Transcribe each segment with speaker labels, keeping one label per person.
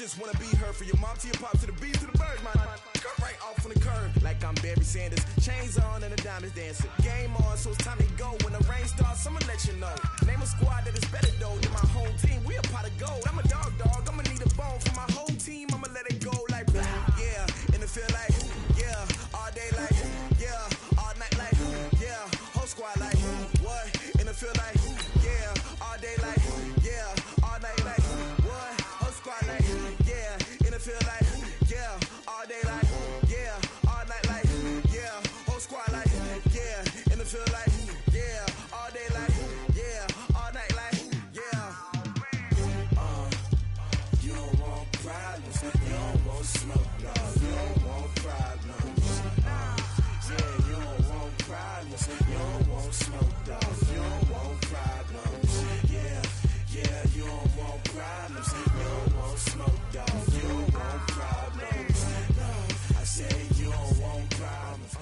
Speaker 1: just wanna be heard from your mom to your pop to the beat to the bird, man. Cut right off on the curb, like I'm Barry Sanders. Chains on and the diamonds dancing. Game on, so it's time to go. When the rain starts, I'ma let you know. Name a squad that is better though than my whole team. We a pot of gold. I'm a dog. I'ma need a bone for my whole team. I'ma let it go like yeah. In the field like yeah. All day like yeah. All night like yeah. Whole squad like what? In the field like yeah. All day like yeah. All night like what? Whole squad like yeah. In the field like yeah. All day like yeah. All night like yeah. Whole squad like yeah. In the field like yeah. All day like yeah. All night like yeah. You don't want problems. You don't want smoke. No, you don't want problems. Yeah, you don't want problems. You don't want smoke. No, you don't want problems. Yeah, you don't want problems. You don't want smoke. No, you don't want problems. No, I say you don't want problems.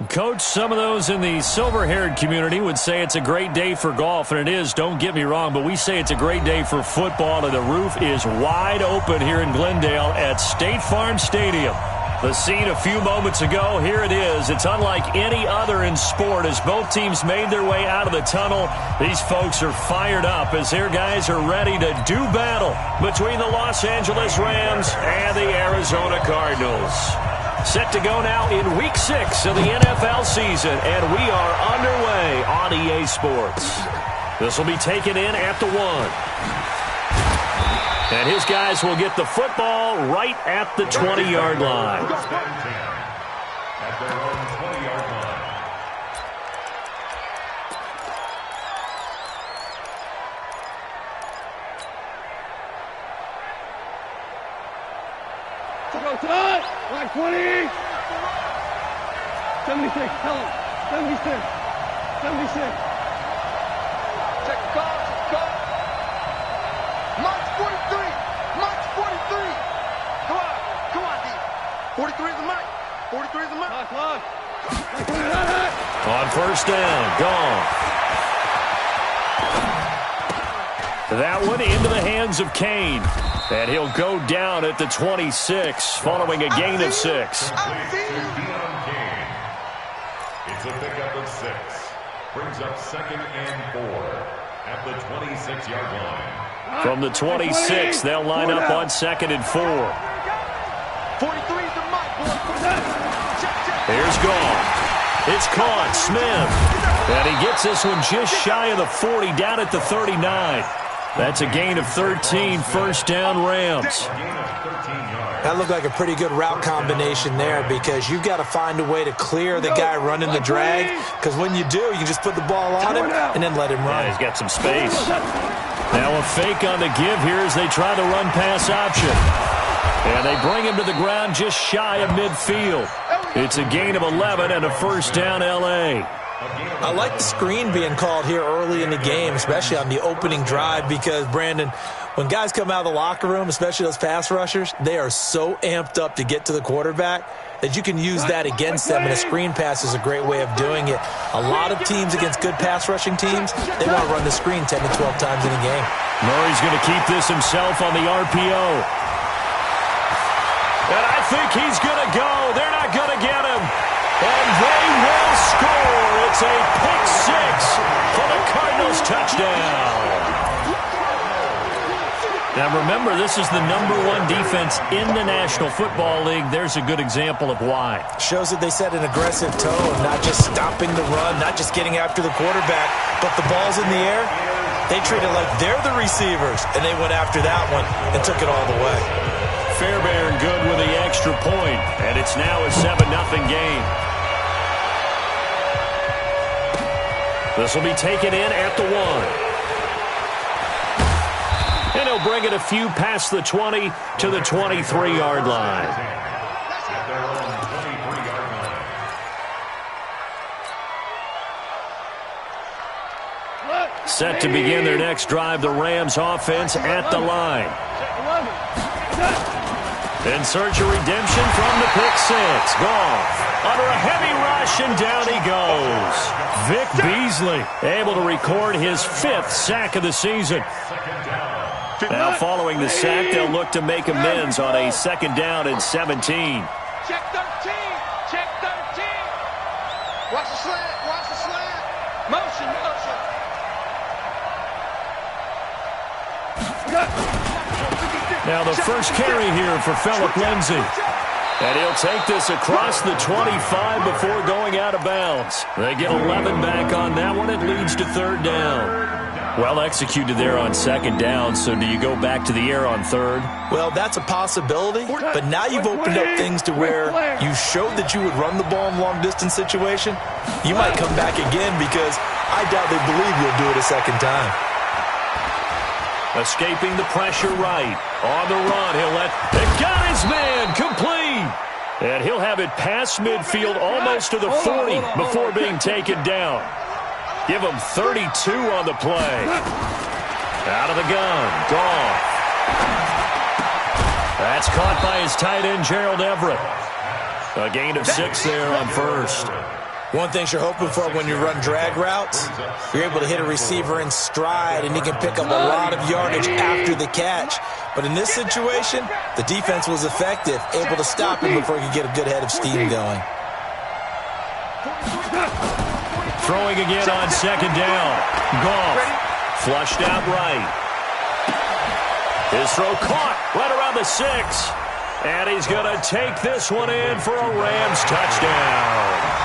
Speaker 2: Coach, some of those in the silver-haired community would say it's a great day for golf, and it is, don't get me wrong, but we say it's a great day for football, and the roof is wide open here in Glendale at State Farm Stadium. The scene a few moments ago, here it is. It's unlike any other in sport as both teams made their way out of the tunnel. These folks are fired up as their guys are ready to do battle between the Los Angeles Rams and the Arizona Cardinals. Set to go now in Week 6 of the NFL season, and we are underway on EA Sports. This will be taken in at the 1. And his guys will get the football right at the 20-yard line.
Speaker 3: At their own 20-yard line.
Speaker 4: Go tonight! Line 20! 76, tell him. 76. 76.
Speaker 5: Check the call, go. March 43. March 43. Come on, D. 43 is the mic. 43 is the mic.
Speaker 4: Clock.
Speaker 2: On first down, gone. That one into the hands of Kane. And he'll go down at the 26 following a gain of 6.
Speaker 3: It's a pickup of 6. Brings up 2nd and 4 at the 26-yard line.
Speaker 2: From the 26, they'll line up on 2nd and 4.
Speaker 5: 43 is the mic, boy.
Speaker 2: Here's gone. It's caught. Smith. And he gets this one just shy of the 40, down at the 39. That's a gain of 13, first down Rams.
Speaker 6: That looked like a pretty good route combination there because you've got to find a way to clear the guy running the drag because when you do, you just put the ball on him and then let him run.
Speaker 2: Yeah, he's got some space. Now a fake on the give here as they try the run-pass option. And they bring him to the ground just shy of midfield. It's a gain of 11 and a first down L.A.
Speaker 6: I like the screen being called here early in the game, especially on the opening drive because, Brandon, when guys come out of the locker room, especially those pass rushers, they are so amped up to get to the quarterback that you can use that against them, and a screen pass is a great way of doing it. A lot of teams against good pass rushing teams, they want to run the screen 10 to 12 times in a game.
Speaker 2: Murray's going to keep this himself on the RPO. And I think he's going to go. They're not going to get him. And they will score. It's a pick 6 for the Cardinals touchdown. Now remember, this is the #1 defense in the National Football League. There's a good example of why.
Speaker 6: Shows that they set an aggressive tone, not just stopping the run, not just getting after the quarterback, but the ball's in the air. They treat it like they're the receivers, and they went after that one and took it all the way.
Speaker 2: Fairbairn good with the extra point, and it's now a 7-0 game. This will be taken in at the 1. And he'll bring it a few past the 20 to the 23-yard line. Set to begin their next drive, the Rams offense at the line. In search of redemption from the pick 6. Goff under a heavy rush, and down he goes. Vic Beasley able to record his 5th sack of the season. Now following the sack, they'll look to make amends on a 2nd down and 17.
Speaker 5: Check 13. Check 13. Watch the slant. Watch the slant. Motion.
Speaker 2: Now the first carry here for Phillip Lindsay. And he'll take this across the 25 before going out of bounds. They get 11 back on that one. It leads to 3rd down. Well executed there on 2nd down, so do you go back to the air on 3rd?
Speaker 6: Well, that's a possibility, but now you've opened up things to where you showed that you would run the ball in long-distance situation. You might come back again because I doubt they believe you'll do it a 2nd time.
Speaker 2: Escaping the pressure right. On the run, he'll it got his man complete. And he'll have it past midfield almost to the 40 before being taken down. Give him 32 on the play. Out of the gun. Goff. That's caught by his tight end, Gerald Everett. A gain of 6 there on 1st.
Speaker 6: One thing you're hoping for when you run drag routes, you're able to hit a receiver in stride, and he can pick up a lot of yardage after the catch. But in this situation, the defense was effective, able to stop him before he could get a good head of steam going.
Speaker 2: Throwing again on 2nd down. Goff flushed out right. His throw caught right around the 6. And he's going to take this one in for a Rams touchdown.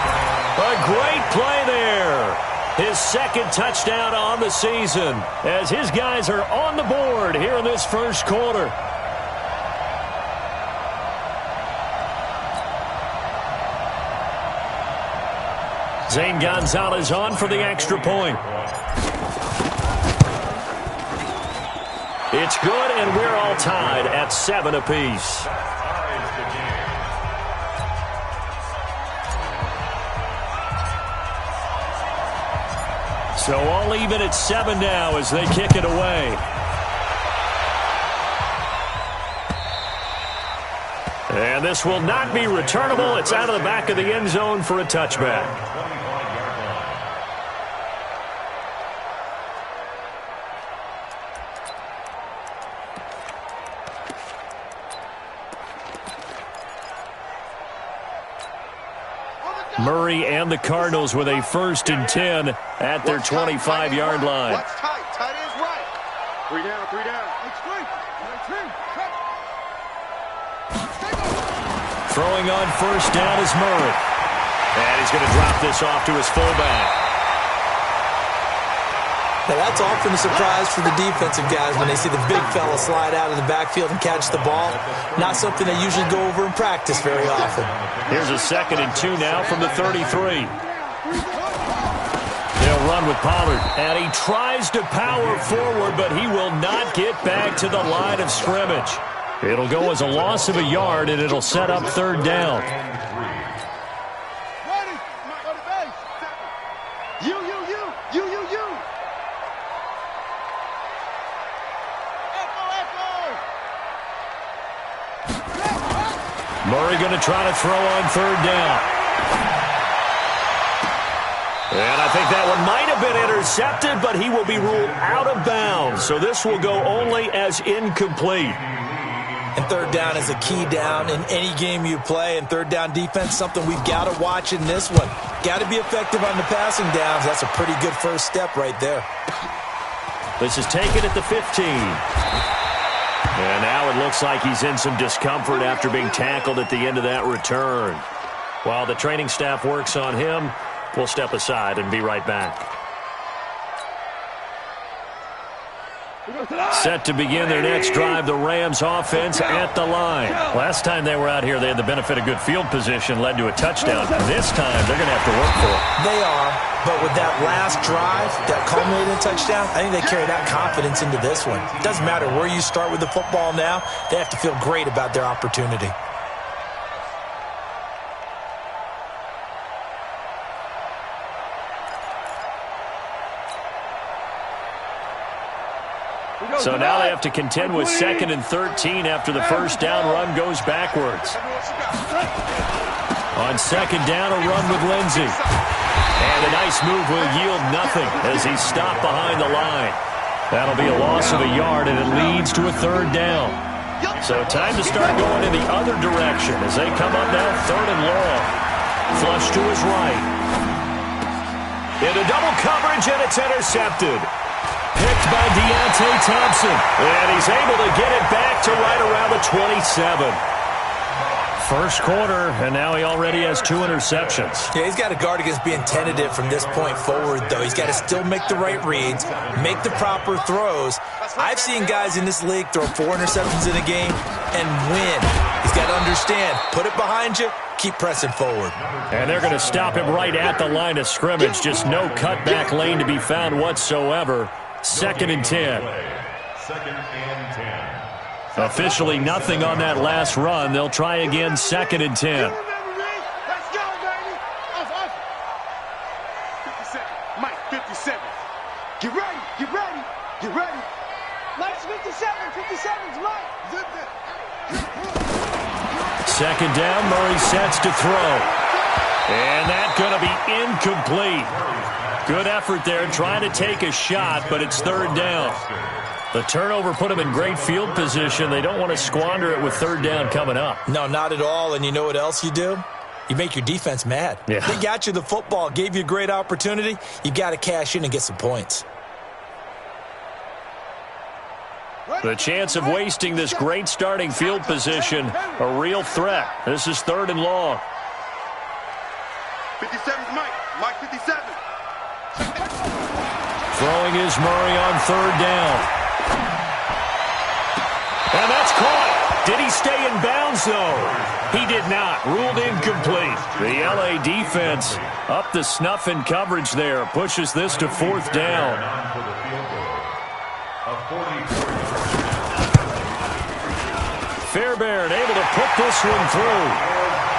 Speaker 2: A great play there. His 2nd touchdown on the season as his guys are on the board here in this 1st quarter. Zane Gonzalez on for the extra point. It's good, and we're all tied at 7 apiece. So all even at 7 now as they kick it away. And this will not be returnable. It's out of the back of the end zone for a touchback. Murray and the Cardinals with a 1st and 10 at their 25-yard line.
Speaker 5: Watch tight. Tight ends right. 3 down. 3 down.
Speaker 2: Throwing on 1st down is Murray. And he's going to drop this off to his fullback.
Speaker 6: Now that's often a surprise for the defensive guys when they see the big fella slide out of the backfield and catch the ball. Not something they usually go over in practice very often.
Speaker 2: Here's a 2nd and 2 now from the 33. They'll run with Pollard. And he tries to power forward, but he will not get back to the line of scrimmage. It'll go as a loss of a yard, and it'll set up 3rd down. Murray going to try to throw on 3rd down. And I think that one might have been intercepted, but he will be ruled out of bounds. So this will go only as incomplete.
Speaker 6: And 3rd down is a key down in any game you play. And 3rd down defense, something we've got to watch in this one. Got to be effective on the passing downs. That's a pretty good first step right there.
Speaker 2: This is taken at the 15. And now it looks like he's in some discomfort after being tackled at the end of that return. While the training staff works on him, we'll step aside and be right back. Set to begin their next drive, the Rams offense at the line. Last time they were out here, they had the benefit of good field position, led to a touchdown. This time, they're going to have to work for it.
Speaker 6: They are, but with that last drive, that culminated in a touchdown, I think they carry that confidence into this one. It doesn't matter where you start with the football now, they have to feel great about their opportunity.
Speaker 2: So now they have to contend with 2nd and 13 after the 1st down run goes backwards. On 2nd down, a run with Lindsay. And a nice move will yield nothing as he's stopped behind the line. That'll be a loss of a yard, and it leads to a third down. So time to start going in the other direction as they come up now third and long. Flush to his right. Into double coverage, and it's intercepted. Picked by Deontay Thompson. And he's able to get it back to right around the 27. First quarter, and now he already has 2 interceptions.
Speaker 6: Yeah, he's got to guard against being tentative from this point forward, though. He's got to still make the right reads, make the proper throws. I've seen guys in this league throw 4 interceptions in a game and win. He's got to understand, put it behind you, keep pressing forward.
Speaker 2: And they're going to stop him right at the line of scrimmage. Just no cutback lane to be found whatsoever. 2nd and 10.
Speaker 3: 2nd and 10.
Speaker 2: Officially nothing on that last run. They'll try again, 2nd and 10.
Speaker 5: Let's go, baby. Off. 57. Mike, 57. Get ready.
Speaker 4: Mike's 57. 57's Mike. Zip it.
Speaker 2: 2nd down, Murray sets to throw. And that's going to be incomplete. Good effort there, trying to take a shot, but it's 3rd down. The turnover put them in great field position. They don't want to squander it with 3rd down coming up.
Speaker 6: No, not at all. And you know what else you do? You make your defense mad.
Speaker 2: Yeah.
Speaker 6: They got you the football, gave you a great opportunity. You got to cash in and get some points.
Speaker 2: The chance of wasting this great starting field position, a real threat. This is 3rd and long.
Speaker 5: 57's Mike. Mike, 57.
Speaker 2: Throwing is Murray on 3rd down. And that's caught. Did he stay in bounds, though? He did not. Ruled incomplete. The L.A. defense up the snuff in coverage there. Pushes this to 4th down. Fairbairn able to put this one through.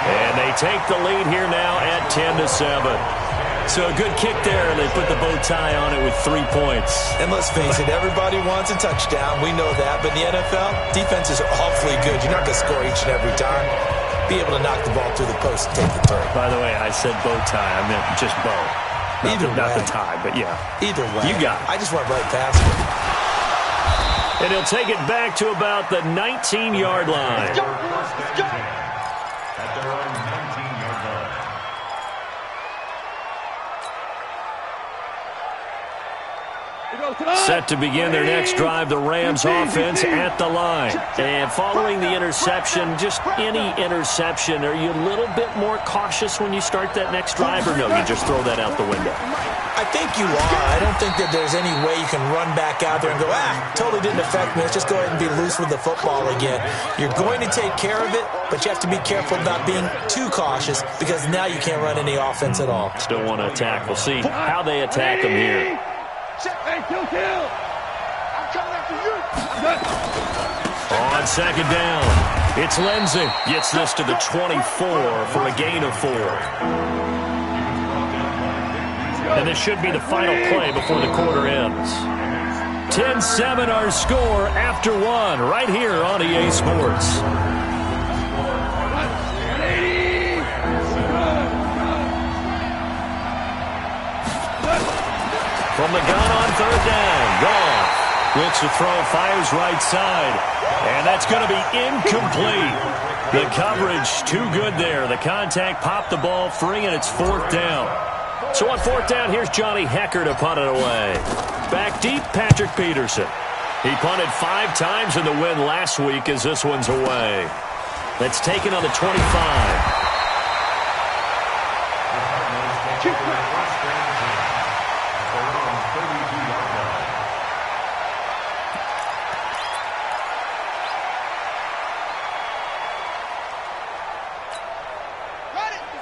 Speaker 2: And they take the lead here now at 10-7. So a good kick there, and they put the bow tie on it with 3 points.
Speaker 6: And let's face it, everybody wants a touchdown. We know that. But in the NFL, defenses are awfully good. You're not going to score each and every time. Be able to knock the ball through the post and take the turn.
Speaker 2: By the way, I said bow tie. I meant just bow. Not the tie, but yeah.
Speaker 6: Either way.
Speaker 2: You got it.
Speaker 6: I just went right past it.
Speaker 2: And he'll take it back to about the 19-yard line.
Speaker 3: At their own 19-yard line.
Speaker 2: Set to begin their next drive, the Rams offense at the line. And following the interception, just any interception, are you a little bit more cautious when you start that next drive, or no, you just throw that out the window?
Speaker 6: I think you are. I don't think that there's any way you can run back out there and go, totally didn't affect me. Let's just go ahead and be loose with the football again. You're going to take care of it, but you have to be careful about being too cautious because now you can't run any offense at all.
Speaker 2: Still want to attack. We'll see how they attack them here.
Speaker 4: Hey, kill.
Speaker 5: I'm coming after you.
Speaker 2: On 2nd down, it's Lindsey. Gets this to the 24 for a gain of 4. And this should be the final play before the quarter ends. 10-7 our score after 1 right here on EA Sports. From the gun on 3rd down, Goff looks to throw, fires right side, and that's going to be incomplete. The coverage too good there. The contact popped the ball free, and it's 4th down. So on 4th down, here's Johnny Hecker to punt it away. Back deep, Patrick Peterson. He punted 5 times in the win last week as this one's away. That's taken on the 25.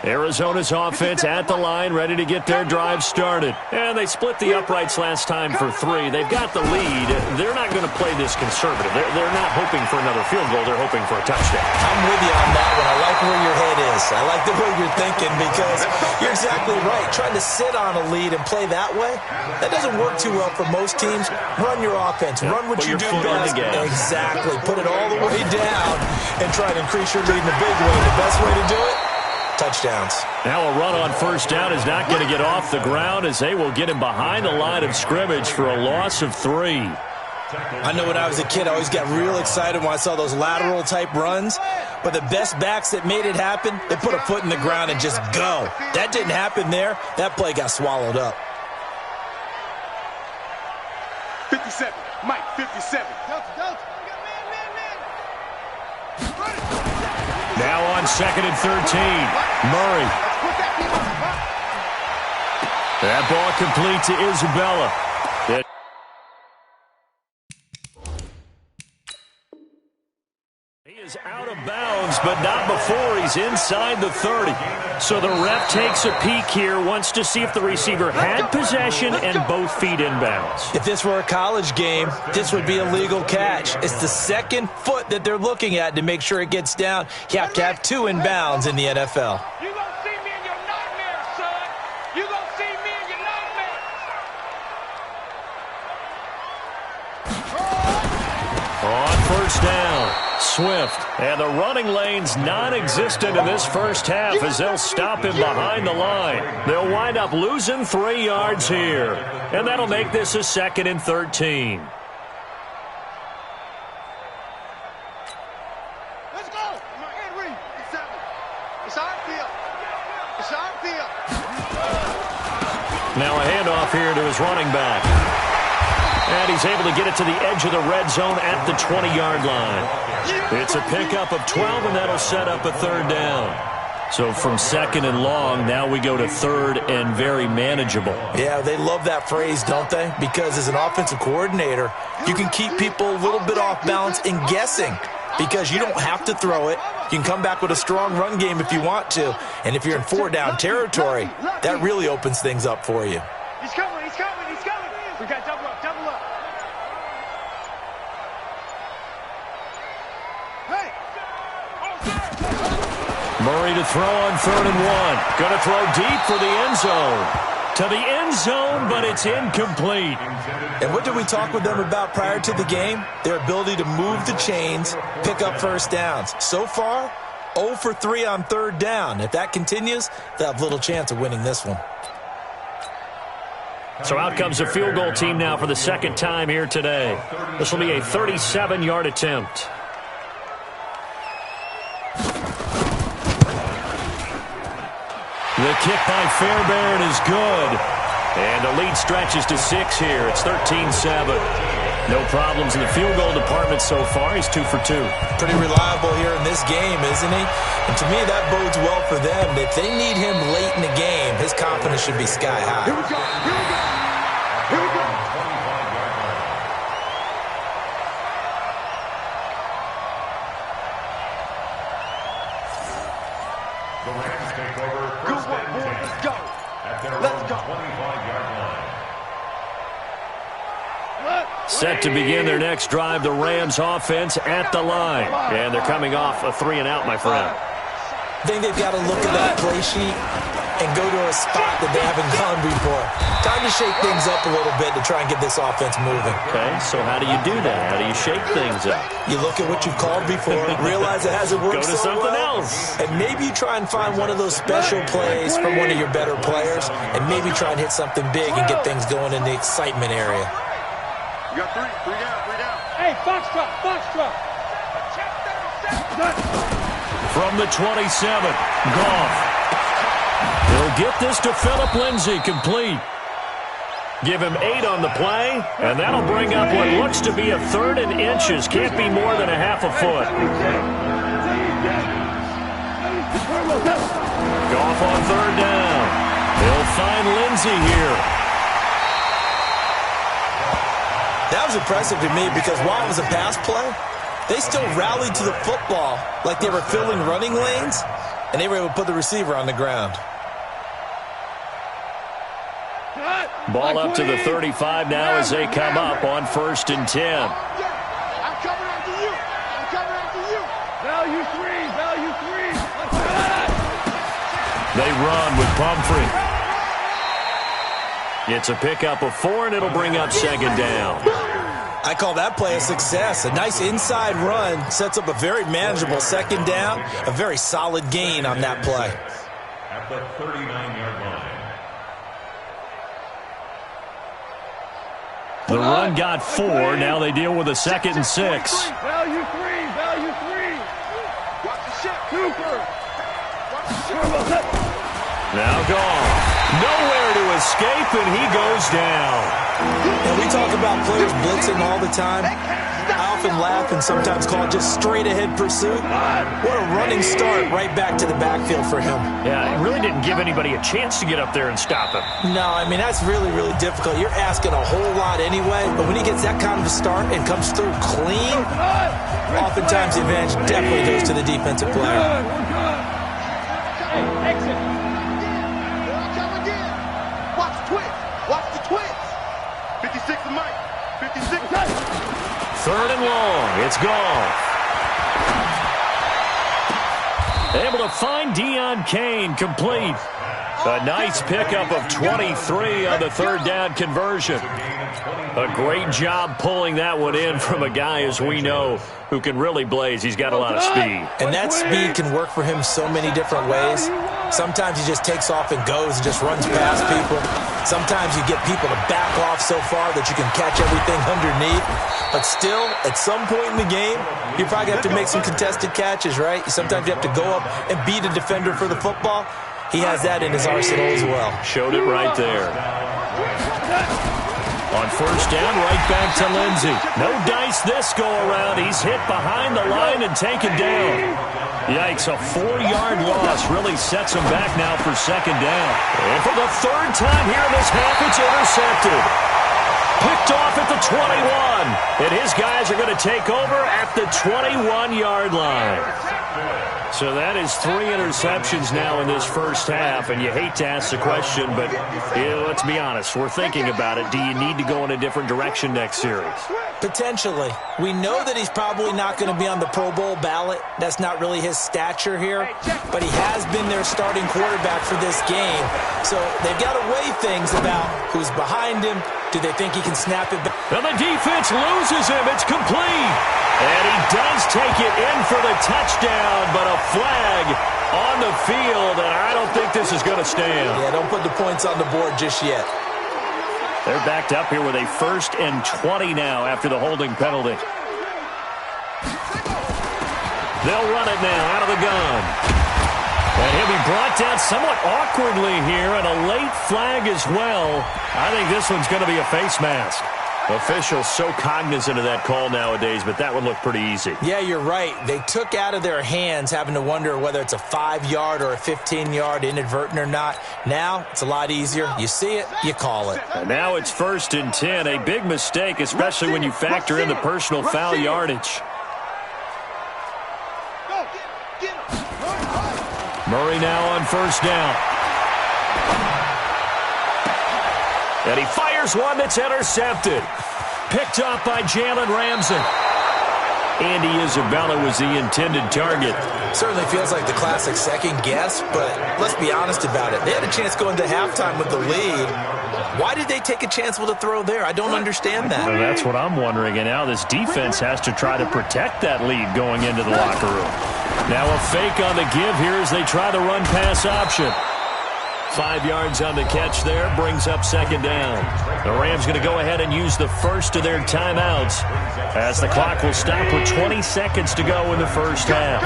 Speaker 2: Arizona's offense at the line, ready to get their drive started. And they split the uprights last time for 3. They've got the lead. They're not going to play this conservative. They're not hoping for another field goal. They're hoping for a touchdown.
Speaker 6: I'm with you on that one. I like where your head is. I like the way you're thinking because you're exactly right. Trying to sit on a lead and play that way, that doesn't work too well for most teams. Run your offense. Run what you do best. Exactly. Put it all the way down and try to increase your lead in a big way. The best way to do it? touchdowns.
Speaker 2: Now a run on first down is not going to get off the ground as they will get him behind the line of scrimmage for a loss of 3.
Speaker 6: I know when I was a kid, I always got real excited when I saw those lateral-type runs. But the best backs that made it happen, they put a foot in the ground and just go. That didn't happen there. That play got swallowed up.
Speaker 5: 57. Mike, 57.
Speaker 2: Now on 2nd and 13. Murray. That ball complete to Isabella. He is out of bounds, but not before he's inside the 30. So the ref takes a peek here, wants to see if the receiver had possession and both feet inbounds.
Speaker 6: If this were a college game, this would be a legal catch. It's the second foot that they're looking at to make sure it gets down. You have to have 2 inbounds in the NFL.
Speaker 4: You gonna see me in your nightmares, son. You gonna see me in your nightmares.
Speaker 2: On first down, Swift. And the running lane's non-existent in this first half as they'll stop him behind the line. They'll wind up losing 3 yards here. And that'll make this a 2nd and 13.
Speaker 5: Let's go. Henry, it's our field. It's our field.
Speaker 2: Now a handoff here to his running back. And he's able to get it to the edge of the red zone at the 20-yard line. It's a pickup of 12, and that'll set up a 3rd down. So from 2nd and long, now we go to 3rd and very manageable.
Speaker 6: Yeah, they love that phrase, don't they? Because as an offensive coordinator, you can keep people a little bit off balance and guessing because you don't have to throw it. You can come back with a strong run game if you want to. And if you're in 4-down territory, that really opens things up for you.
Speaker 4: He's coming, he's coming, he's coming. We got double up, double up.
Speaker 2: Murray to throw on 3rd and 1. Going to throw deep for the end zone. To the end zone, but it's incomplete.
Speaker 6: And what did we talk with them about prior to the game? Their ability to move the chains, pick up first downs. So far, 0 for 3 on 3rd down. If that continues, they'll have little chance of winning this one.
Speaker 2: So out comes a field goal team now for the 2nd time here today. This will be a 37-yard attempt. The kick by Fairbairn is good. And the lead stretches to 6 here. It's 13-7. No problems in the field goal department so far. He's 2 for 2.
Speaker 6: Pretty reliable here in this game, isn't he? And to me, that bodes well for them. If they need him late in the game, his confidence should be sky high.
Speaker 5: Here we go. Here we go. Here we go.
Speaker 3: The Rams take over
Speaker 5: Good
Speaker 3: first
Speaker 5: one,
Speaker 3: and
Speaker 5: boy.
Speaker 3: 10
Speaker 5: Let's go.
Speaker 3: at their
Speaker 5: Let's
Speaker 3: own
Speaker 5: go.
Speaker 3: 25-yard line.
Speaker 2: Set to begin their next drive, the Rams offense at the line. And thee coming off a 3-and-out, my friend.
Speaker 6: I think they've got to look at that play sheet and go to a spot that they haven't gone before. Time to shake things up a little bit to try and get this offense moving.
Speaker 2: Okay, so how do you do that? How do you shake things up?
Speaker 6: You look at what you've called before, realize it hasn't worked
Speaker 2: Go to
Speaker 6: so
Speaker 2: something
Speaker 6: well,
Speaker 2: else.
Speaker 6: and maybe you try and find one of those special plays from one of your better players, and maybe try and hit something big and get things going in the excitement area.
Speaker 5: You got 3 down, 3 down.
Speaker 4: Hey, Foxtrot, Foxtrot.
Speaker 2: From the 27, Goff. He'll get this to Phillip Lindsay, complete. Give him 8 on the play, and that'll bring up what looks to be a 3rd and inches. Can't be more than a half a foot. Goff on 3rd down. He'll find Lindsay here.
Speaker 6: That was impressive to me because while it was a pass play, they still rallied to the football like they were filling running lanes, and they were able to put the receiver on the ground.
Speaker 2: Ball up to the 35 now as they come up on 1st and 10.
Speaker 5: I'm coming after you. I'm coming after you.
Speaker 4: Value 3, value 3.
Speaker 2: They run with Pumphrey. It's a pickup of 4, and it'll bring up 2nd down.
Speaker 6: I call that play a success. A nice inside run sets up a very manageable 2nd down, a very solid gain on that play.
Speaker 3: at the 39-yard line.
Speaker 2: The run got 4. Now they deal with a 2nd and 6.
Speaker 4: Value 3. Watch the ship. Cooper. Watch the ship.
Speaker 2: Now gone. Nowhere to escape, and he goes down.
Speaker 6: And we talk about players blitzing all the time. I often laugh and sometimes call it just straight-ahead pursuit. What a running start right back to the backfield for him.
Speaker 2: Yeah, it really didn't give anybody a chance to get up there and stop him.
Speaker 6: No, I mean, that's really, really difficult. You're asking a whole lot anyway, but when he gets that kind of a start and comes through clean, oftentimes the advantage definitely goes to the defensive player.
Speaker 4: Exit.
Speaker 5: Watch the twist. Watch the twist. 56 to Mike. 56.
Speaker 2: 3rd and long. It's gone. Able to find Deion Kane complete. A nice pickup of 23 on the 3rd down conversion. A great job pulling that one in from a guy, as we know, who can really blaze. He's got a lot of speed.
Speaker 6: And that speed can work for him so many different ways. Sometimes he just takes off and goes and just runs past people. Sometimes you get people to back off so far that you can catch everything underneath. But still, at some point in the game, you probably have to make some contested catches, right? Sometimes you have to go up and beat a defender for the football. He has that in his arsenal as well.
Speaker 2: Showed it right there. On 1st down, right back to Lindsey. No dice this go-around. He's hit behind the line and taken down. Yikes, a 4-yard loss really sets him back now for 2nd down. And for the 3rd time here in this half, it's intercepted. Picked off at the 21. And his guys are going to take over at the 21-yard line. So that is 3 interceptions now in this first half, and you hate to ask the question, but let's be honest, we're thinking about it. Do you need to go in a different direction next series?
Speaker 6: Potentially. We know that he's probably not going to be on the Pro Bowl ballot. That's not really his stature here, but he has been their starting quarterback for this game. So they've got to weigh things about who's behind him. Do they think he can snap it back?
Speaker 2: And the defense loses him. It's complete. And he does take it in for the touchdown, but a flag on the field, and I don't think this is going to stand.
Speaker 6: Yeah, don't put the points on the board just yet.
Speaker 2: They're backed up here with a 1st and 20 now after the holding penalty. They'll run it now out of the gun. And he'll be brought down somewhat awkwardly here, and a late flag as well. I think this one's going to be a face mask. Officials so cognizant of that call nowadays, but that would look pretty easy.
Speaker 6: Yeah, you're right. They took out of their hands having to wonder whether it's a 5-yard or a 15-yard inadvertent or not. Now, it's a lot easier. You see it, you call it.
Speaker 2: And now it's 1st and 10. A big mistake, especially when you factor in the personal foul yardage. Murray now on 1st down. And he fires one that's intercepted. Picked up by Jalen Ramsey. Andy Isabella was the intended target.
Speaker 6: Certainly feels like the classic second guess, but let's be honest about it. They had a chance going to halftime with the lead. Why did they take a chance with a throw there? I don't understand that.
Speaker 2: Well, that's what I'm wondering. And now this defense has to try to protect that lead going into the locker room. Now a fake on the give here as they try the run-pass option. 5 yards on the catch there, brings up 2nd down. The Rams going to go ahead and use the first of their timeouts as the clock will stop with 20 seconds to go in the first half.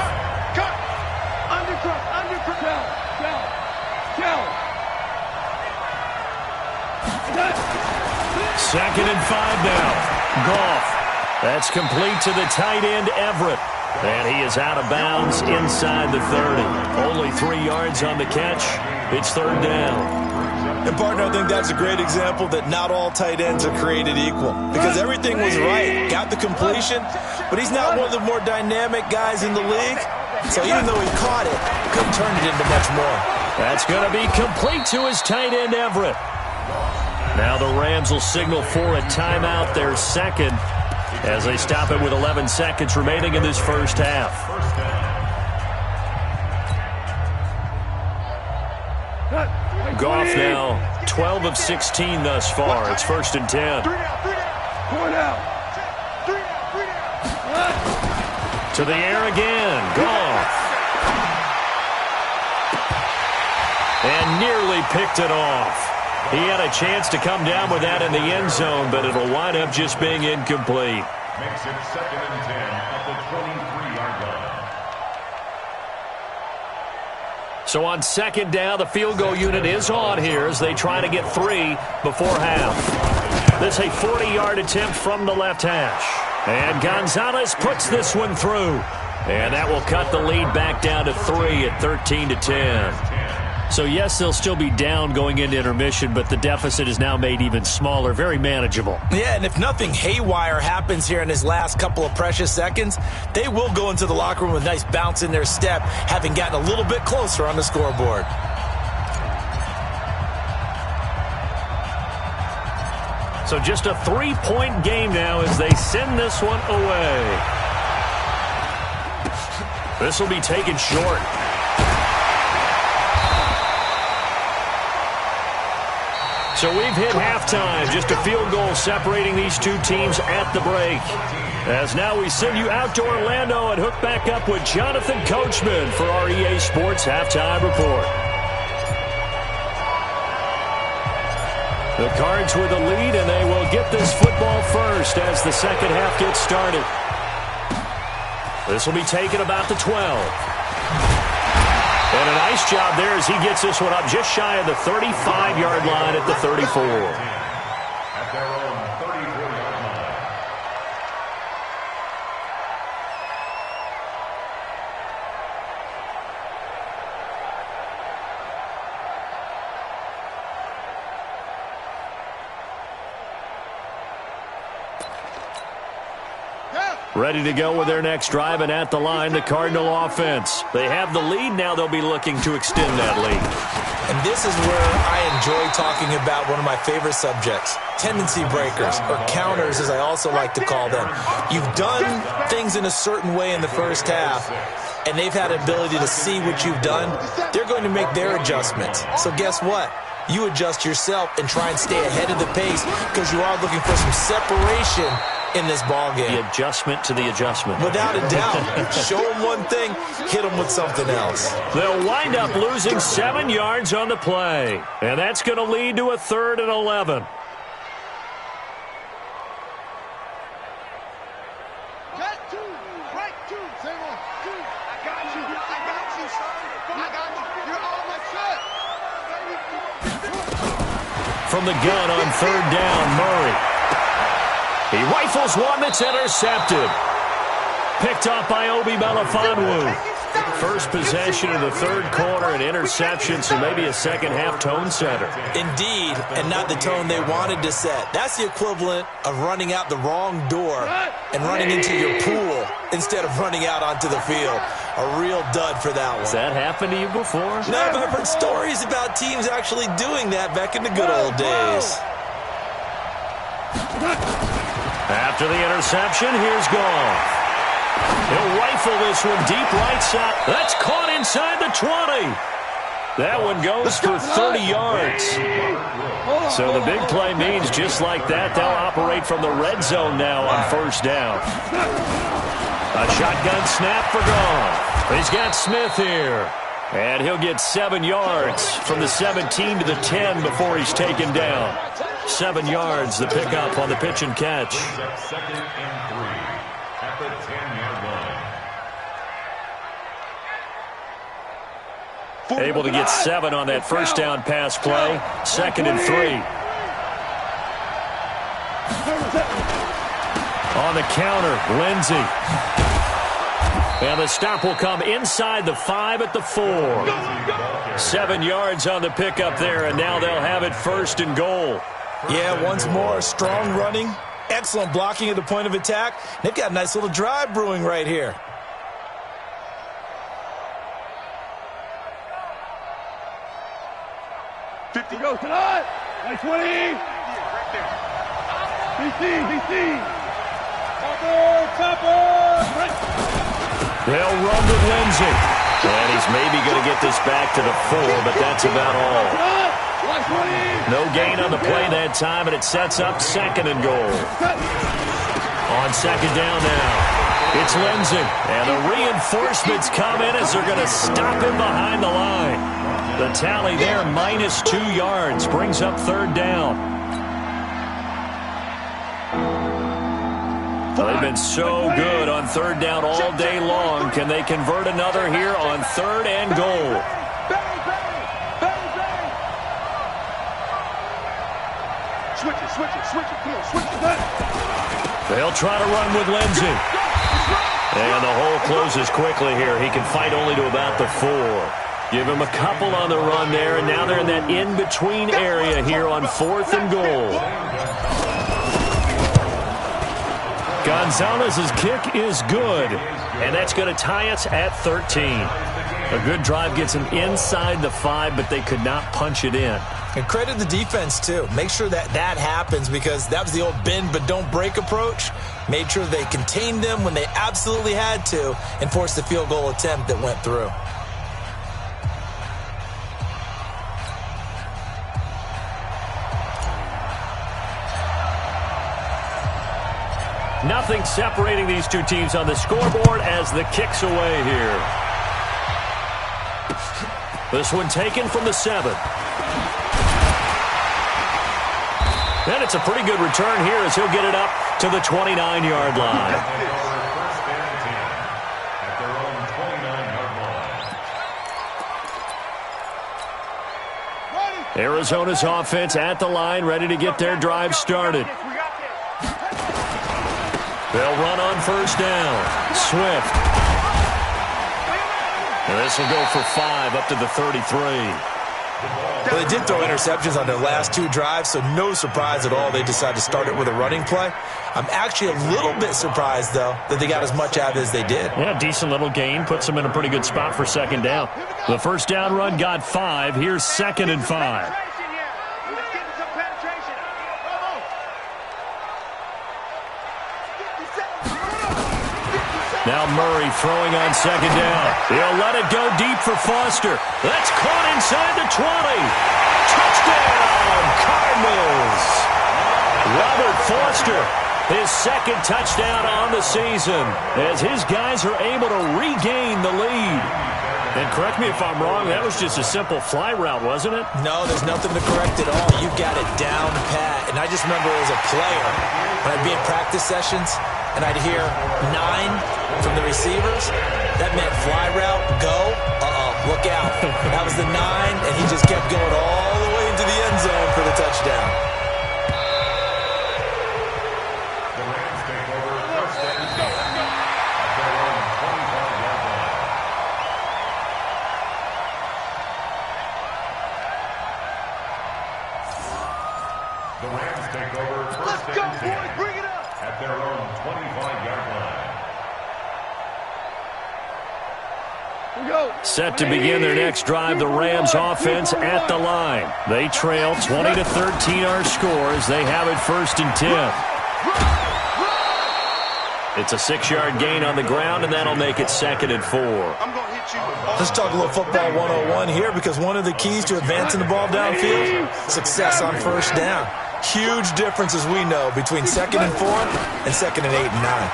Speaker 2: Second and 5 now. Goff. That's complete to the tight end, Everett. And he is out of bounds inside the 30. Only 3 yards on the catch. It's 3rd down.
Speaker 6: And, partner, I think that's a great example that not all tight ends are created equal. Because everything was right. Got the completion, but he's not one of the more dynamic guys in the league. So even though he caught it, couldn't turn it into much more.
Speaker 2: That's going to be complete to his tight end, Everett. Now the Rams will signal for a timeout, their second, as they stop it with 11 seconds remaining in this first half. Goff now 12 of 16 thus far. It's 1st and 10. To the air again. Goff. And nearly picked it off. He had a chance to come down with that in the end zone, but it'll wind up just being incomplete.
Speaker 3: Makes it 2nd and 10 at the 23-yard line.
Speaker 2: So on 2nd down, the field goal unit is on here as they try to get 3 before half. This is a 40-yard attempt from the left hash. And Gonzalez puts this one through. And that will cut the lead back down to 3 at 13-10. So, yes, they'll still be down going into intermission, but the deficit is now made even smaller, very manageable.
Speaker 6: Yeah, and if nothing haywire happens here in his last couple of precious seconds, they will go into the locker room with a nice bounce in their step, having gotten a little bit closer on the scoreboard.
Speaker 2: So just a 3-point game now as they send this one away. This will be taken short. So we've hit halftime, just a field goal separating these two teams at the break. As now we send you out to Orlando and hook back up with Jonathan Coachman for our EA Sports Halftime Report. The Cards with the lead, and they will get this football first as the second half gets started. This will be taken about the 12. And a nice job there as he gets this one up just shy of the 35-yard line at the 34.
Speaker 3: At their own 34-yard line.
Speaker 2: Ready to go with their next drive, and at the line, the Cardinal offense. They have the lead. Now they'll be looking to extend that lead.
Speaker 6: And this is where I enjoy talking about one of my favorite subjects, tendency breakers, or counters as I also like to call them. You've done things in a certain way in the first half, and they've had an ability to see what you've done. They're going to make their adjustments. So guess what? You adjust yourself and try and stay ahead of the pace because you are looking for some separation in this ball game.
Speaker 2: The adjustment to the adjustment.
Speaker 6: Without a doubt. Show them one thing, hit them with something else.
Speaker 2: They'll wind up losing 7 yards on the play. And that's going to lead to a 3rd and 11. From the gun on 3rd down, Murray. He rifles one that's intercepted. Picked up by Obi Melifonwu. First possession of the 3rd quarter, an interception, so maybe a second-half tone setter.
Speaker 6: Indeed, and not the tone they wanted to set. That's the equivalent of running out the wrong door and running into your pool instead of running out onto the field. A real dud for that one.
Speaker 2: Has that happened to you before?
Speaker 6: No, but I've heard stories about teams actually doing that back in the good old days.
Speaker 2: After the interception, here's Goff. He'll rifle this one deep right side. That's caught inside the 20. That one goes for 30 yards. So the big play means just like that, they'll operate from the red zone now on 1st down. A shotgun snap for Goff. He's got Smith here. And he'll get 7 yards from the 17 to the 10 before he's taken down. 7 yards, the pickup on the pitch and catch.
Speaker 3: 2nd and 3 at the 10-yard line.
Speaker 2: Able to get 7 on that 1st down pass play. 2nd and 3. On the counter, Lindsey. And the stop will come inside the 5 at the 4. 7 yards on the pickup there, and now they'll have it 1st and goal.
Speaker 6: Yeah, once more, strong running, excellent blocking at the point of attack. They've got a nice little drive brewing right here.
Speaker 5: Go tonight. 20. BC. Topper.
Speaker 2: They'll run with Lindsey. And he's maybe going to get this back to the 4, but that's about all. No gain on the play that time, and it sets up 2nd and goal. On 2nd down now, it's Lindsey. And the reinforcements come in as they're going to stop him behind the line. The tally there, -2 yards, brings up third down. Well, they've been so good on third down all day long. Can they convert another here on third and goal?
Speaker 5: Switch it. Come on, switch it.
Speaker 2: They'll try to run with Lindsey. And the hole closes quickly here. He can fight only to about the 4. Give him a couple on the run there, and now they're in that in-between area here on 4th and goal. Gonzalez's kick is good, and that's going to tie us at 13. A good drive gets them inside the 5, but they could not punch it in.
Speaker 6: And credit the defense, too. Make sure that happens, because that was the old bend but don't break approach. Made sure they contained them when they absolutely had to and forced the field goal attempt that went through.
Speaker 2: Nothing separating these two teams on the scoreboard as the kick's away here. This one taken from the 7. And it's a pretty good return here as he'll get it up to the 29-yard line. Arizona's offense at the line, ready to get their drive started. They'll run on first down. Swift. And this will go for 5 up to the 33.
Speaker 6: Well, they did throw interceptions on their last 2 drives, so no surprise at all they decided to start it with a running play. I'm actually a little bit surprised, though, that they got as much out as they did.
Speaker 2: Yeah, decent little gain. Puts them in a pretty good spot for second down. The first down run got 5. Here's 2nd and 5. Now Murray throwing on second down. He'll let it go deep for Foster. That's caught inside the 20. Touchdown, Cardinals. Robert Foster, his 2nd touchdown on the season, as his guys are able to regain the lead. And correct me if I'm wrong, that was just a simple fly route, wasn't it?
Speaker 6: No, there's nothing to correct at all. You got it down pat. And I just remember as a player, when I'd be in practice sessions, and I'd hear 9 from the receivers, that meant fly route, go, look out. That was the 9, and he just kept going all the way into the end zone for the touchdown.
Speaker 3: The Rams take over first and 10 at their own 25-yard line. The Rams take over first and 10
Speaker 5: Bring it up.
Speaker 3: at their own 25-yard line.
Speaker 2: Set to begin their next drive, the Rams offense at the line. They trail 20-13 our score as they have it 1st and 10. It's a 6-yard gain on the ground, and that'll make it 2nd and 4.
Speaker 5: I'm going to hit you.
Speaker 6: Let's talk a little football 101 here, because one of the keys to advancing the ball downfield, success on first down. Huge difference, as we know, between 2nd and 4 and 2nd and 8 and 9.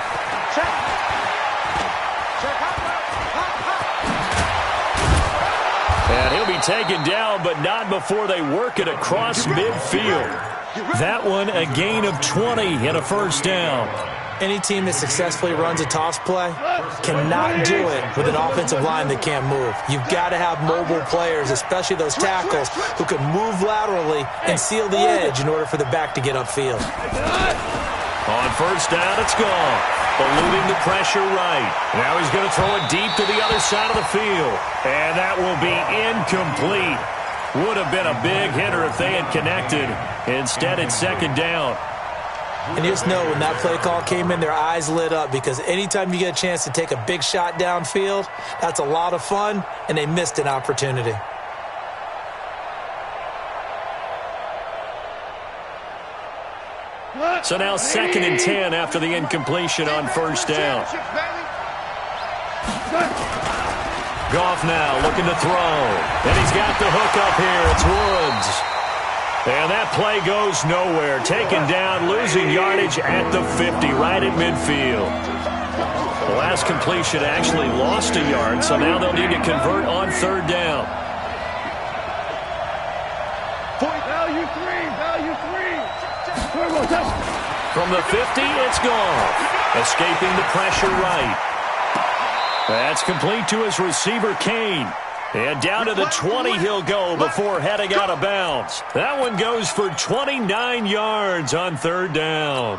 Speaker 2: And he'll be taken down, but not before they work it across midfield. That one, a gain of 20 and a first down.
Speaker 6: Any team that successfully runs a toss play cannot do it with an offensive line that can't move. You've got to have mobile players, especially those tackles, who can move laterally and seal the edge in order for the back to get upfield.
Speaker 2: On first down, it's gone. Eluding the pressure right. Now he's going to throw it deep to the other side of the field. And that will be incomplete. Would have been a big hitter if they had connected. Instead, it's 2nd down.
Speaker 6: And you just know when that play call came in, their eyes lit up, because anytime you get a chance to take a big shot downfield, that's a lot of fun, and they missed an opportunity.
Speaker 2: So now 2nd and 10 after the incompletion on first down. Goff now looking to throw. And he's got the hook up here. It's Woods. And that play goes nowhere. Taken down, losing yardage at the 50, right at midfield. The last completion actually lost a yard, so now they'll need to convert on third down. From the 50, it's gone. Escaping the pressure right. That's complete to his receiver, Kane. And down to the 20 he'll go before heading out of bounds. That one goes for 29 yards on third down.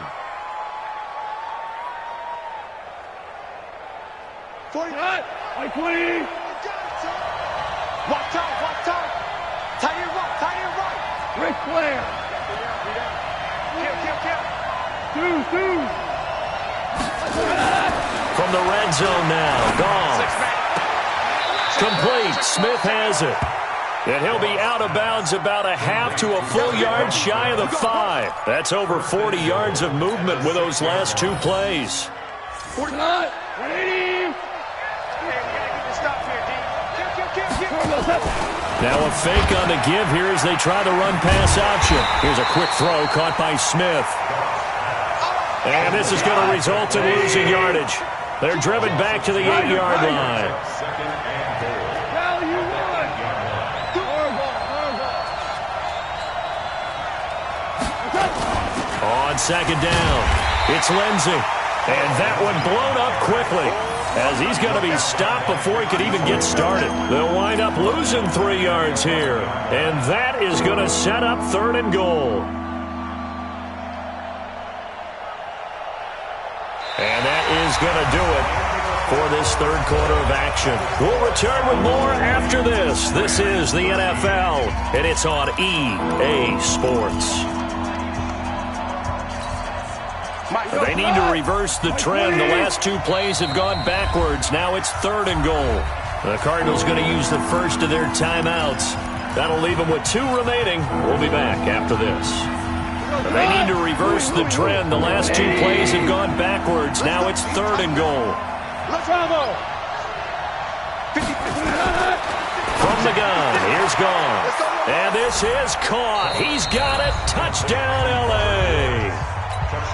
Speaker 5: 40.
Speaker 4: 20.
Speaker 5: Walk time. Tight end right.
Speaker 4: Ric Flair. Two.
Speaker 2: From the red zone now. Gone. Complete. Smith has it. And he'll be out of bounds about a half to a full yard shy of the 5. That's over 40 yards of movement with those last two plays.
Speaker 4: 49. 180.
Speaker 2: Now a fake on the give here as they try the run-pass option. Here's a quick throw caught by Smith. And this is going to result in losing yardage. They're driven back to the 8-yard line. On second down, it's Lindsey. And that one blown up quickly as he's going to be stopped before he could even get started. They'll wind up losing 3 yards here. And that is going to set up third and goal. And that is going to do it for this third quarter of action. We'll return with more after this. This is the NFL, and it's on EA Sports. They need to reverse the trend. The last two plays have gone backwards. Now it's third and goal. The Cardinals going to use the first of their timeouts. That'll leave them with 2 remaining. We'll be back after this. They need to reverse the trend. The last 2 plays have gone backwards. Now it's third and goal. From the gun, here's gone. And this is caught. He's got it. Touchdown, L.A.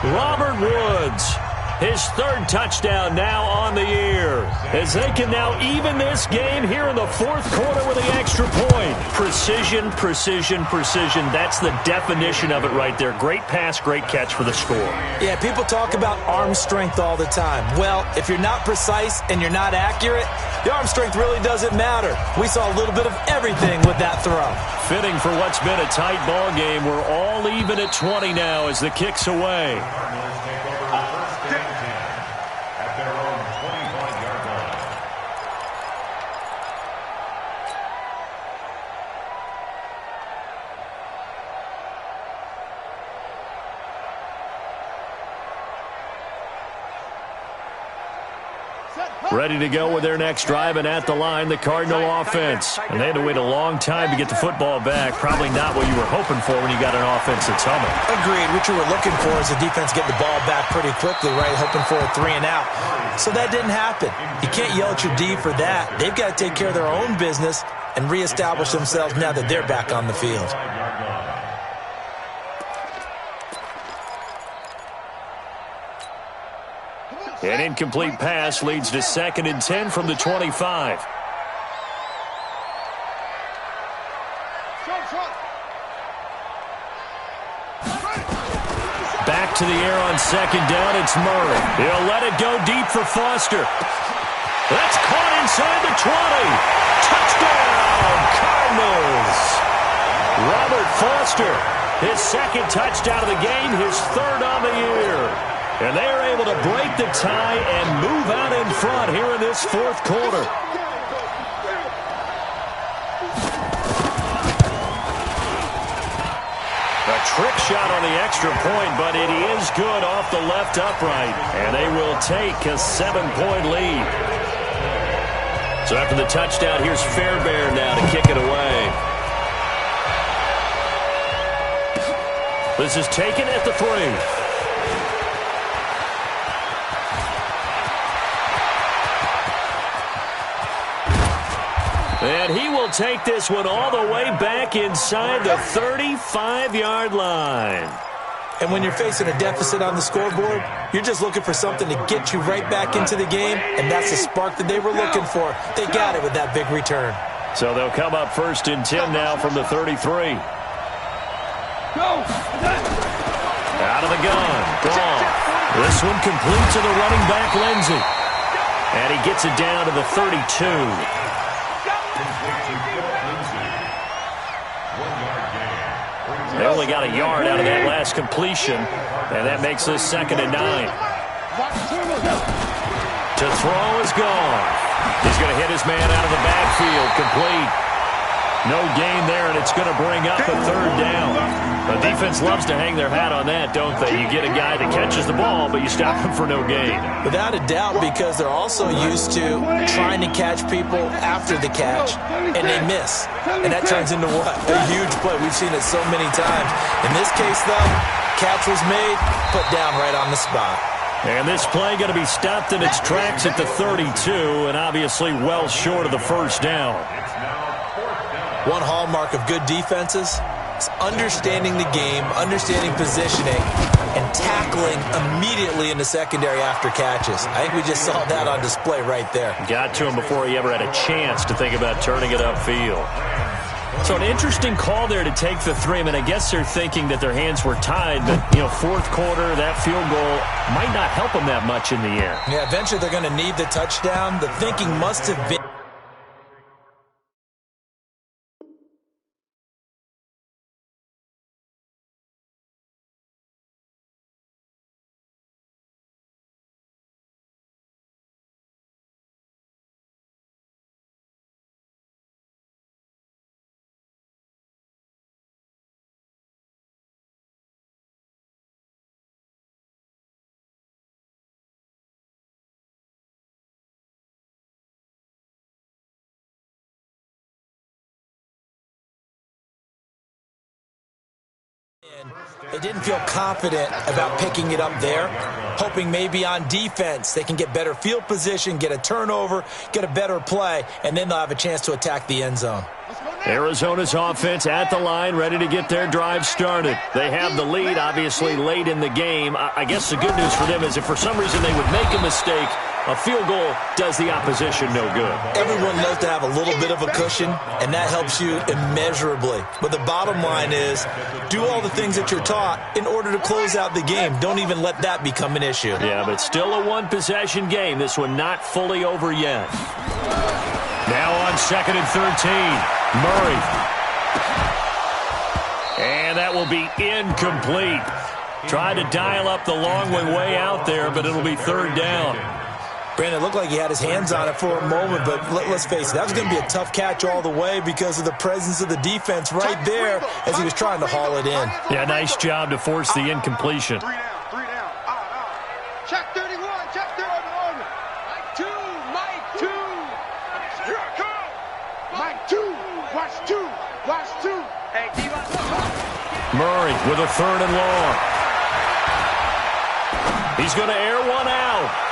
Speaker 2: Robert Woods, his third touchdown now on the year, as they can now even this game here in the fourth quarter with the extra point. Precision. That's the definition of it right there. Great pass, great catch for the score.
Speaker 6: Yeah, people talk about arm strength all the time. Well, if you're not precise and you're not accurate, the arm strength really doesn't matter. We saw a little bit of everything with that throw.
Speaker 2: Fitting for what's been a tight ball game. We're all even at 20 now as the kick's away.
Speaker 3: At their own 25-yard line.
Speaker 2: Ready to go with their next drive, and at the line, the Cardinal offense. And they had to wait a long time to get the football back. Probably not what you were hoping for when you got an offense that's humming.
Speaker 6: Agreed. What you were looking for is the defense getting the ball back pretty quickly, right? Hoping for a 3 and out. So that didn't happen. You can't yell at your D for that. They've got to take care of their own business and reestablish themselves now that they're back on the field.
Speaker 2: An incomplete pass leads to 2nd and 10 from the 25. Back to the air on 2nd down, it's Murray. He'll let it go deep for Foster. That's caught inside the 20. Touchdown, Cardinals. Robert Foster, his 2nd touchdown of the game, his 3rd on the year. And they are able to break the tie and move out in front here in this 4th quarter. A trick shot on the extra point, but it is good off the left upright. And they will take a 7-point lead. So after the touchdown, here's Fairbairn now to kick it away. This is taken at the 3. And he will take this one all the way back inside the 35-yard line.
Speaker 6: And when you're facing a deficit on the scoreboard, you're just looking for something to get you right back into the game, and that's the spark that they were looking for. They got it with that big return.
Speaker 2: So they'll come up 1st and 10 now from the 33. Out of the gun. Gone. This one complete to the running back, Lindsey. And he gets it down to the 32. They only got a yard out of that last completion, and that makes this 2nd and 9. To throw is gone. He's going to hit his man out of the backfield, complete. No gain there, and it's going to bring up a 3rd down. The defense loves to hang their hat on that, don't they? You get a guy that catches the ball, but you stop him for no gain.
Speaker 6: Without a doubt, because they're also used to trying to catch people after the catch, and they miss. And that turns into what? A huge play. We've seen it so many times. In this case, though, catch was made, put down right on the spot.
Speaker 2: And this play going to be stopped in its tracks at the 32, and obviously well short of the 1st down.
Speaker 6: One hallmark of good defenses is understanding the game, understanding positioning, and tackling immediately in the secondary after catches. I think we just saw that on display right there.
Speaker 2: Got to him before he ever had a chance to think about turning it upfield. So an interesting call there to take the 3. I mean, I guess they're thinking that their hands were tied, but, 4th quarter, that field goal might not help them that much in the air.
Speaker 6: Yeah, eventually they're going to need the touchdown. The thinking must have been... They didn't feel confident about picking it up there, hoping maybe on defense they can get better field position, get a turnover, get a better play, and then they'll have a chance to attack the end zone.
Speaker 2: Arizona's offense at the line, ready to get their drive started. They have the lead, obviously, late in the game. I guess the good news for them is if for some reason they would make a mistake, a field goal does the opposition no good.
Speaker 6: Everyone loves to have a little bit of a cushion, and that helps you immeasurably. But the bottom line is, do all the things that you're taught in order to close out the game. Don't even let that become an issue.
Speaker 2: Yeah, but still a one-possession game. This one not fully over yet. Now on 2nd and 13, Murray. And that will be incomplete. Tried to dial up the long one way out there, but it'll be 3rd down.
Speaker 6: Brandon, it looked like he had his hands on it for a moment, but let's face it, that was going to be a tough catch all the way because of the presence of the defense right there as he was trying to haul it in.
Speaker 2: Yeah, nice job to force the incompletion.
Speaker 5: 3 down. Check 31, check 31. Mike 2, Mike 2. Here I come. Mike 2, watch 2, watch 2. Hey,
Speaker 2: Murray with a 3rd and long. He's going to air one out.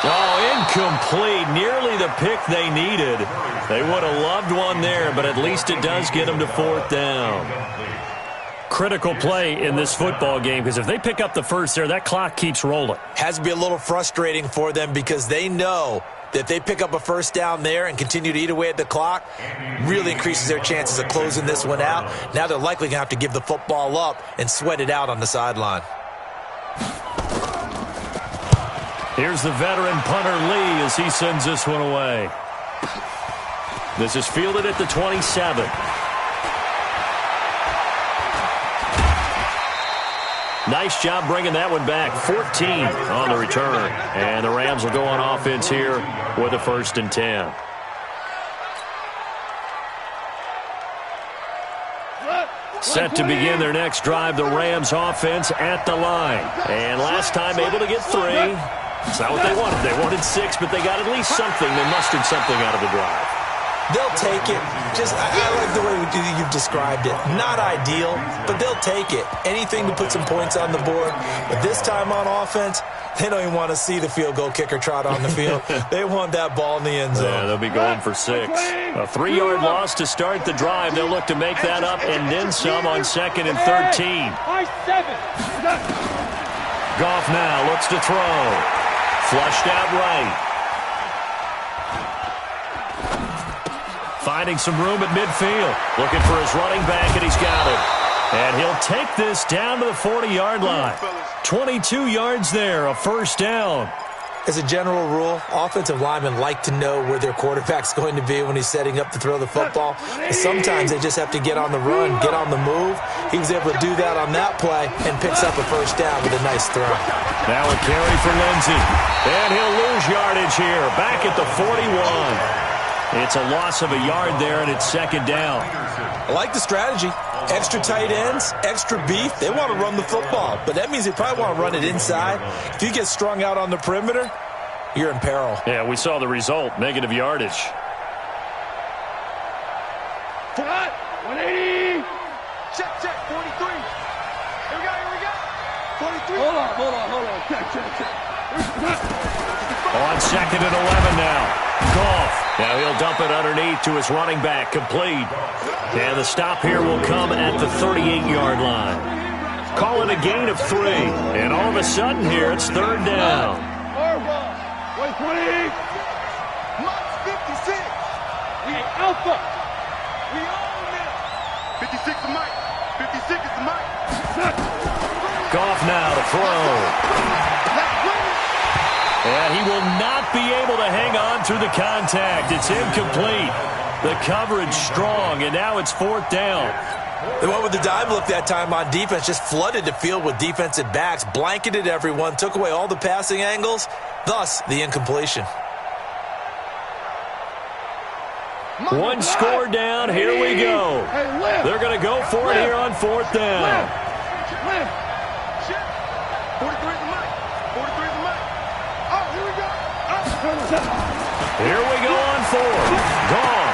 Speaker 2: Oh, incomplete. Nearly the pick they needed. They would have loved one there, but at least it does get them to 4th down. Critical play in this football game because if they pick up the 1st there, that clock keeps rolling.
Speaker 6: Has to be a little frustrating for them because they know that if they pick up a 1st down there and continue to eat away at the clock, really increases their chances of closing this one out. Now they're likely going to have to give the football up and sweat it out on the sideline.
Speaker 2: Here's the veteran punter Lee as he sends this one away. This is fielded at the 27. Nice job bringing that one back. 14 on the return. And the Rams will go on offense here with a 1st and 10. Set to begin their next drive, the Rams offense at the line. And last time able to get 3. It's not what they wanted. They wanted 6, but they got at least something. They mustered something out of the drive.
Speaker 6: They'll take it. I like the way you've described it. Not ideal, but they'll take it. Anything to put some points on the board. But this time on offense, they don't even want to see the field goal kicker trot on the field. They want that ball in the end zone.
Speaker 2: Yeah, they'll be going for 6. A 3-yard loss to start the drive. They'll look to make that up and then some on 2nd and 13. Goff now looks to throw. Flushed out right. Finding some room at midfield. Looking for his running back, and he's got it. And he'll take this down to the 40-yard line. 22 yards there, a first down.
Speaker 6: As a general rule, offensive linemen like to know where their quarterback's going to be when he's setting up to throw the football. And sometimes they just have to get on the run, get on the move. He was able to do that on that play and picks up a first down with a nice throw.
Speaker 2: Now a carry for Lindsey. And he'll lose yardage here, back at the 41. It's a loss of a yard there, and it's second down.
Speaker 6: I like the strategy. Extra tight ends, extra beef. They want to run the football, but that means they probably want to run it inside. If you get strung out on the perimeter, you're in peril.
Speaker 2: Yeah, we saw the result, negative yardage.
Speaker 5: 180. Check, 43. Here we go. 43. Hold on. Check.
Speaker 2: On second and 11 now. Goff. Now he'll dump it underneath to his running back, complete. And the stop here will come at the 38-yard line. Call it a gain of 3. And all of a sudden here, it's third down.
Speaker 5: Wait, 20. March 56. We ain't alpha. We own them. 56 is Mike. 56 is the Mike.
Speaker 2: Goff now to throw. And he will not be able to hang on through the contact. It's incomplete. The coverage strong, and now it's fourth down.
Speaker 6: They went with the dime look that time on defense, just flooded the field with defensive backs, blanketed everyone, took away all the passing angles, thus the incompletion.
Speaker 2: One score down, here we go. They're going to go for it here on fourth down.
Speaker 5: 43 is the Mike. 43 is the Mike. Oh, here we go.
Speaker 2: Here we go on fourth. Goff.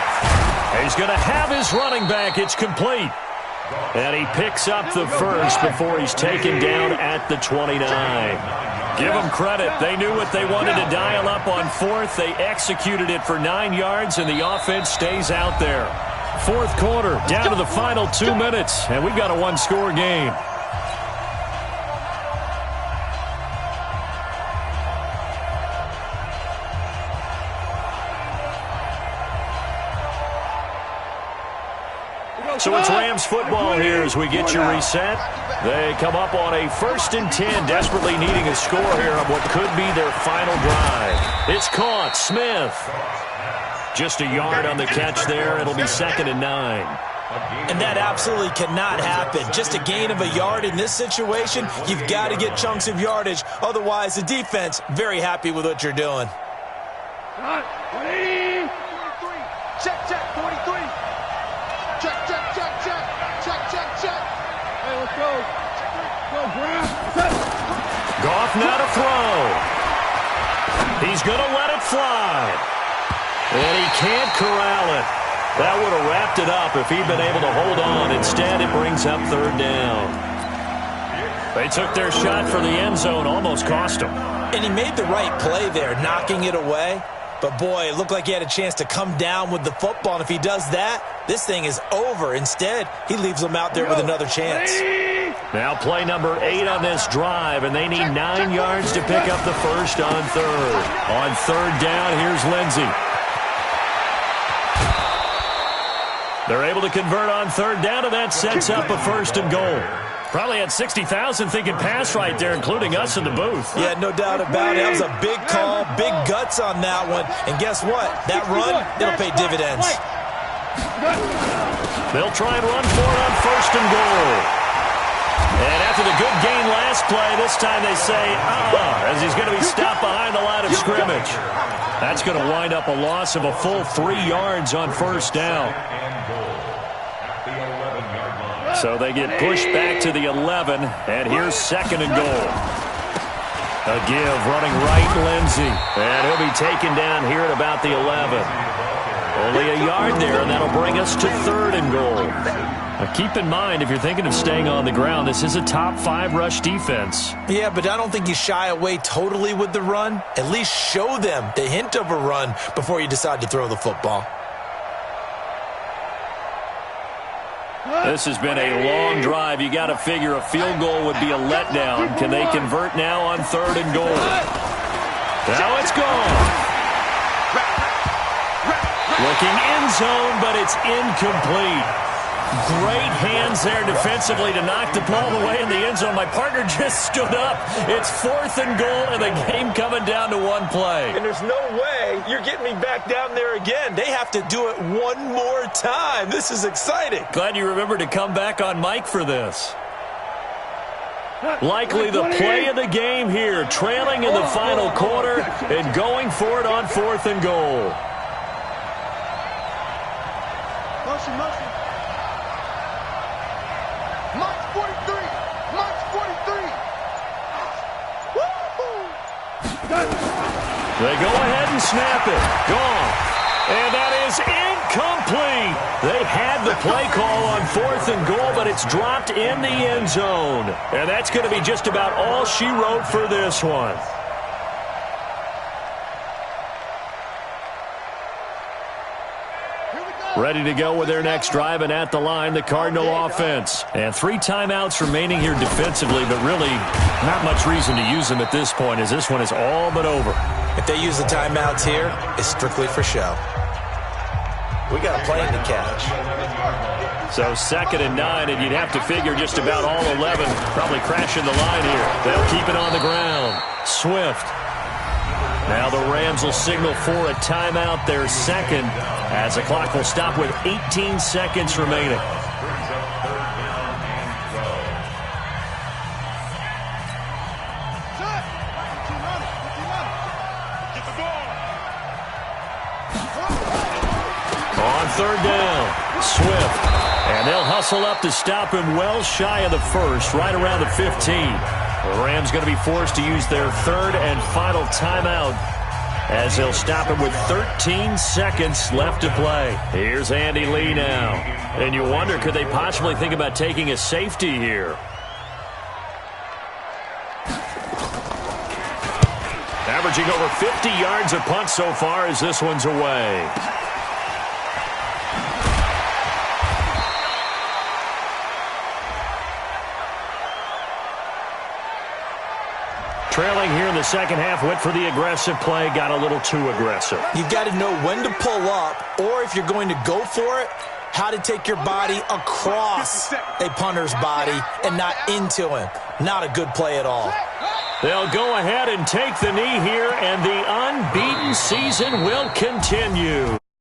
Speaker 2: He's going to have his running back. It's complete. And he picks up the first before he's taken down at the 29. Give them credit. They knew what they wanted to dial up on fourth. They executed it for 9 yards, and the offense stays out there. Fourth quarter, down to the final 2 minutes, and we've got a one-score game. So it's Rams football here as we get you reset. They come up on a 1st and 10, desperately needing a score here on what could be their final drive. It's caught. Smith. Just a yard on the catch there. It'll be 2nd and 9.
Speaker 6: And that absolutely cannot happen. Just a gain of a yard in this situation, you've got to get chunks of yardage. Otherwise, the defense, very happy with what you're doing.
Speaker 5: 180. 43. Check, 43. Check. Hey, let's go. Go, Brown.
Speaker 2: Goff now to throw. He's going to let it fly. And he can't corral it. That would have wrapped it up if he'd been able to hold on. Instead, it brings up third down. They took their shot for the end zone, almost cost him.
Speaker 6: And he made the right play there, knocking it away. But, boy, it looked like he had a chance to come down with the football. And if he does that, this thing is over. Instead, he leaves them out there with another chance.
Speaker 2: Now play number 8 on this drive, and they need 9 yards to pick up the first on third. On third down, here's Lindsey. They're able to convert on third down, and that sets up a 1st and goal. Probably had 60,000 thinking pass right there, including us in the booth.
Speaker 6: Yeah, no doubt about it. That was a big call, big guts on that one. And guess what? That run, it'll pay dividends.
Speaker 2: They'll try and run for it on 1st and goal. And after the good gain last play, this time they say, as he's going to be stopped behind the line of scrimmage. That's going to wind up a loss of a full 3 yards on 1st down. So they get pushed back to the 11, and here's 2nd and goal. A give, running right, Lindsey. And he'll be taken down here at about the 11. Only a yard there, and that'll bring us to 3rd and goal. Now keep in mind, if you're thinking of staying on the ground, this is a top 5 rush defense.
Speaker 6: Yeah, but I don't think you shy away totally with the run. At least show them the hint of a run before you decide to throw the football.
Speaker 2: This has been a long drive. You got to figure a field goal would be a letdown. Can they convert now on 3rd and goal? Now it's gone. Looking end zone, but it's incomplete. Great hands there defensively to knock the ball away in the end zone. My partner just stood up. It's 4th and goal, and the game coming down to one play.
Speaker 6: And there's no way you're getting me back down there again. They have to do it one more time. This is exciting.
Speaker 2: Glad you remembered to come back on Mike for this. Likely the play of the game here, trailing in the final quarter and going for it on 4th and goal.
Speaker 5: Motion, motion. March 43. March 43. Woo-hoo.
Speaker 2: They go ahead and snap it. Gone. And that is incomplete. They had the play call on 4th and goal, but it's dropped in the end zone. And that's going to be just about all she wrote for this one. Ready to go with their next drive, and at the line, the Cardinal offense. And 3 timeouts remaining here defensively, but really not much reason to use them at this point, as this one is all but over.
Speaker 6: If they use the timeouts here, it's strictly for show. We got a plane to catch.
Speaker 2: So 2nd and 9, and you'd have to figure just about all 11 probably crashing the line here. They'll keep it on the ground. Swift. Now the Rams will signal for a timeout, their second, as the clock will stop with 18 seconds remaining. On 3rd down, Swift. And they'll hustle up to stop him well shy of the first, right around the 15. The Rams going to be forced to use their 3rd and final timeout as they'll stop him with 13 seconds left to play. Here's Andy Lee now. And you wonder, could they possibly think about taking a safety here? Averaging over 50 yards a punt so far as this one's away. Trailing here in the second half, went for the aggressive play, got a little too aggressive.
Speaker 6: You've got to know when to pull up, or if you're going to go for it, how to take your body across a punter's body and not into him. Not a good play at all.
Speaker 2: They'll go ahead and take the knee here, and the unbeaten season will continue.